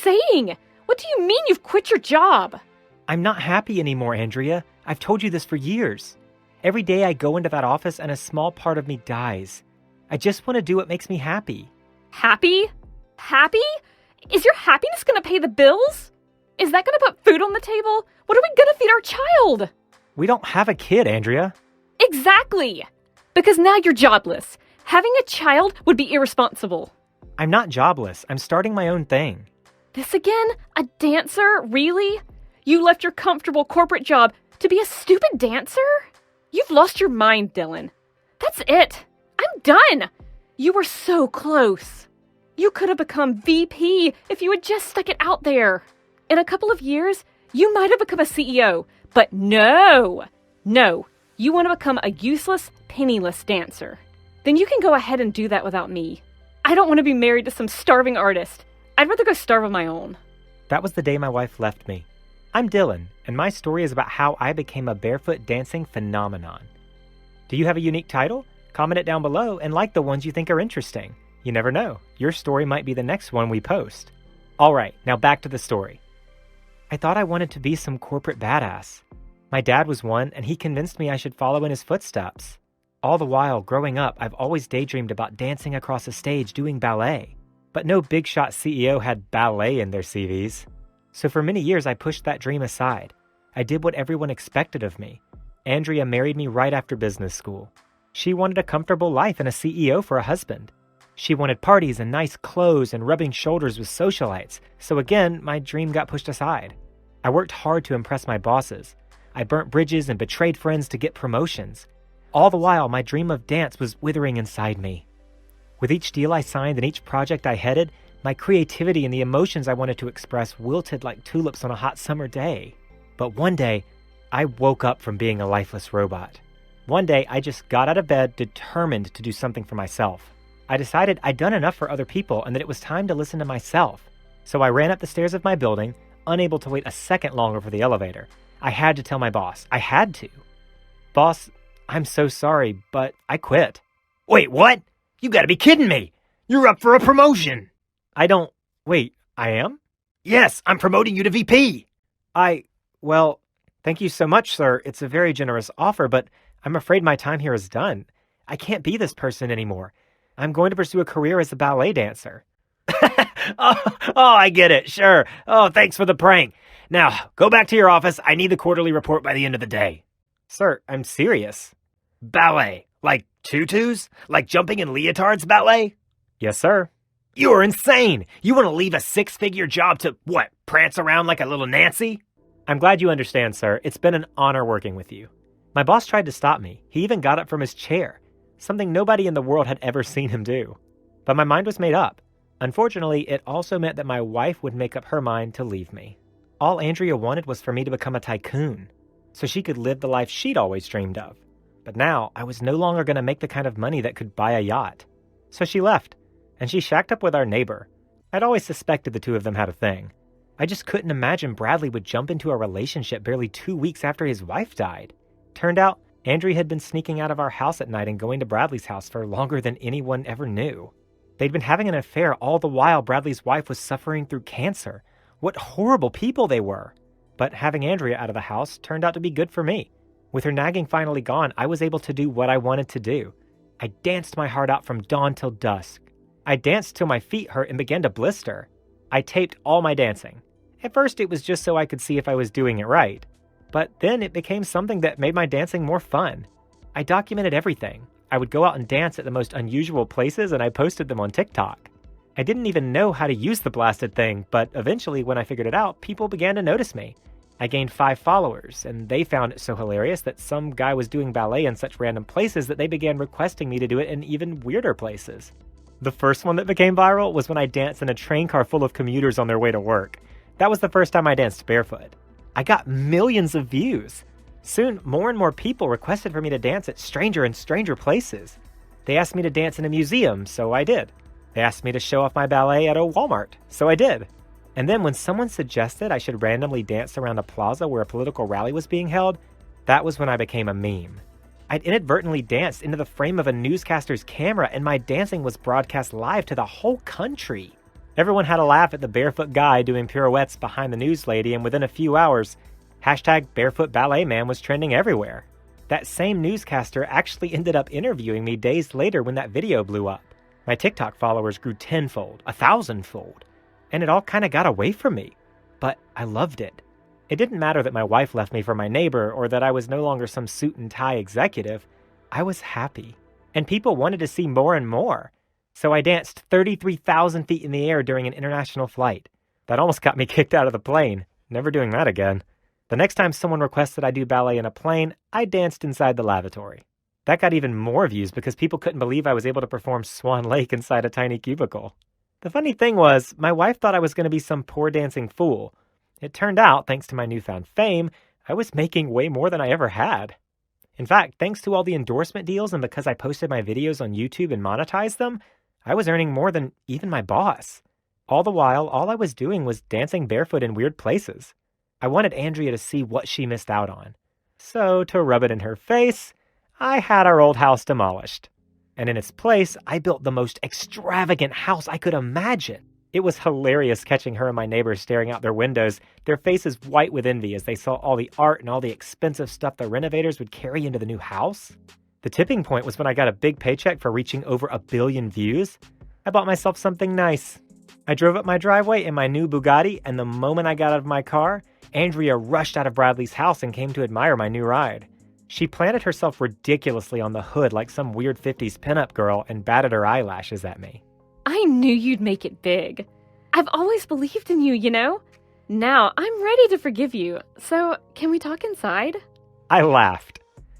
saying? What do you mean you've quit your job? I'm not happy anymore, Andrea. I've told you this for years. Every day I go into that office and a small part of me dies. I just want to do what makes me happy. Happy? Happy? Is your happiness going to pay the bills? Is that going to put food on the table? What are we going to feed our child? We don't have a kid, Andrea. Exactly. Because now you're jobless. Having a child would be irresponsible. I'm not jobless. I'm starting my own thing. This again? A dancer? Really? You left your comfortable corporate job to be a stupid dancer? You've lost your mind, Dylan. That's it. I'm done. You were so close. You could have become VP if you had just stuck it out there. In a couple of years, you might have become a CEO, but no, you want to become a useless, penniless dancer. Then you can go ahead and do that without me. I don't want to be married to some starving artist. I'd rather go starve on my own. That was the day my wife left me. I'm Dylan, and my story is about how I became a barefoot dancing phenomenon. Do you have a unique title? Comment it down below and like the ones you think are interesting. You never know. Your story might be the next one we post. All right, now back to the story. I thought I wanted to be some corporate badass. My dad was one, and he convinced me I should follow in his footsteps. All the while, growing up, I've always daydreamed about dancing across a stage doing ballet. But no big shot CEO had ballet in their CVs. So for many years, I pushed that dream aside. I did what everyone expected of me. Andrea married me right after business school. She wanted a comfortable life and a CEO for a husband. She wanted parties and nice clothes and rubbing shoulders with socialites. So again, my dream got pushed aside. I worked hard to impress my bosses. I burnt bridges and betrayed friends to get promotions. All the while, my dream of dance was withering inside me. With each deal I signed and each project I headed, my creativity and the emotions I wanted to express wilted like tulips on a hot summer day. But one day, I woke up from being a lifeless robot. One day, I just got out of bed determined to do something for myself. I decided I'd done enough for other people and that it was time to listen to myself. So I ran up the stairs of my building, unable to wait a second longer for the elevator. I had to tell my boss. I had to. Boss, I'm so sorry, but I quit. Wait, what? You gotta be kidding me. You're up for a promotion. Wait, I am? Yes, I'm promoting you to VP. Well, thank you so much, sir. It's a very generous offer, but I'm afraid my time here is done. I can't be this person anymore. I'm going to pursue a career as a ballet dancer. I get it. Sure. Oh, thanks for the prank. Now, go back to your office. I need the quarterly report by the end of the day. Sir, I'm serious. Ballet? Like tutus? Like jumping in leotards ballet? Yes, sir. You are insane. You want to leave a six-figure job to, what, prance around like a little Nancy? I'm glad you understand, sir. It's been an honor working with you. My boss tried to stop me. He even got up from his chair, something nobody in the world had ever seen him do. But my mind was made up. Unfortunately, it also meant that my wife would make up her mind to leave me. All Andrea wanted was for me to become a tycoon, so she could live the life she'd always dreamed of. But now, I was no longer going to make the kind of money that could buy a yacht. So she left, and she shacked up with our neighbor. I'd always suspected the two of them had a thing. I just couldn't imagine Bradley would jump into a relationship barely 2 weeks after his wife died. Turned out, Andrea had been sneaking out of our house at night and going to Bradley's house for longer than anyone ever knew. They'd been having an affair all the while Bradley's wife was suffering through cancer. What horrible people they were. But having Andrea out of the house turned out to be good for me. With her nagging finally gone, I was able to do what I wanted to do. I danced my heart out from dawn till dusk. I danced till my feet hurt and began to blister. I taped all my dancing. At first, it was just so I could see if I was doing it right. But then it became something that made my dancing more fun. I documented everything. I would go out and dance at the most unusual places, and I posted them on TikTok. I didn't even know how to use the blasted thing, but eventually, when I figured it out, people began to notice me. I gained 5 followers, and they found it so hilarious that some guy was doing ballet in such random places that they began requesting me to do it in even weirder places. The first one that became viral was when I danced in a train car full of commuters on their way to work. That was the first time I danced barefoot. I got millions of views. Soon, more and more people requested for me to dance at stranger and stranger places. They asked me to dance in a museum, so I did. They asked me to show off my ballet at a Walmart, so I did. And then when someone suggested I should randomly dance around a plaza where a political rally was being held, that was when I became a meme. I'd inadvertently danced into the frame of a newscaster's camera, and my dancing was broadcast live to the whole country. Everyone had a laugh at the barefoot guy doing pirouettes behind the news lady, and within a few hours, hashtag Barefoot Ballet Man was trending everywhere. That same newscaster actually ended up interviewing me days later when that video blew up. My TikTok followers grew 10-fold, 1,000-fold, and it all kind of got away from me. But I loved it. It didn't matter that my wife left me for my neighbor or that I was no longer some suit and tie executive. I was happy. And people wanted to see more and more. So I danced 33,000 feet in the air during an international flight. That almost got me kicked out of the plane. Never doing that again. The next time someone requested I do ballet in a plane, I danced inside the lavatory. That got even more views because people couldn't believe I was able to perform Swan Lake inside a tiny cubicle. The funny thing was, my wife thought I was going to be some poor dancing fool. It turned out, thanks to my newfound fame, I was making way more than I ever had. In fact, thanks to all the endorsement deals and because I posted my videos on YouTube and monetized them, I was earning more than even my boss. All the while, all I was doing was dancing barefoot in weird places. I wanted Andrea to see what she missed out on. So, to rub it in her face, I had our old house demolished. And in its place, I built the most extravagant house I could imagine. It was hilarious catching her and my neighbors staring out their windows, their faces white with envy as they saw all the art and all the expensive stuff the renovators would carry into the new house. The tipping point was when I got a big paycheck for reaching over 1 billion views. I bought myself something nice. I drove up my driveway in my new Bugatti, and the moment I got out of my car, Andrea rushed out of Bradley's house and came to admire my new ride. She planted herself ridiculously on the hood like some weird 50s pinup girl and batted her eyelashes at me. I knew you'd make it big. I've always believed in you, you know? Now I'm ready to forgive you. So, can we talk inside? I laughed.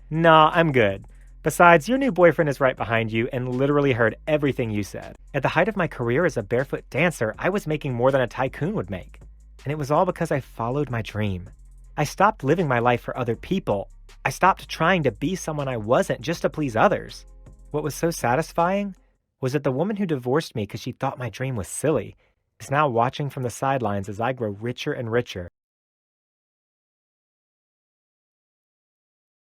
Nah, I'm good. Besides, your new boyfriend is right behind you and literally heard everything you said. At the height of my career as a barefoot dancer, I was making more than a tycoon would make. And it was all because I followed my dream. I stopped living my life for other people. I stopped trying to be someone I wasn't just to please others. What was so satisfying was that the woman who divorced me because she thought my dream was silly is now watching from the sidelines as I grow richer and richer.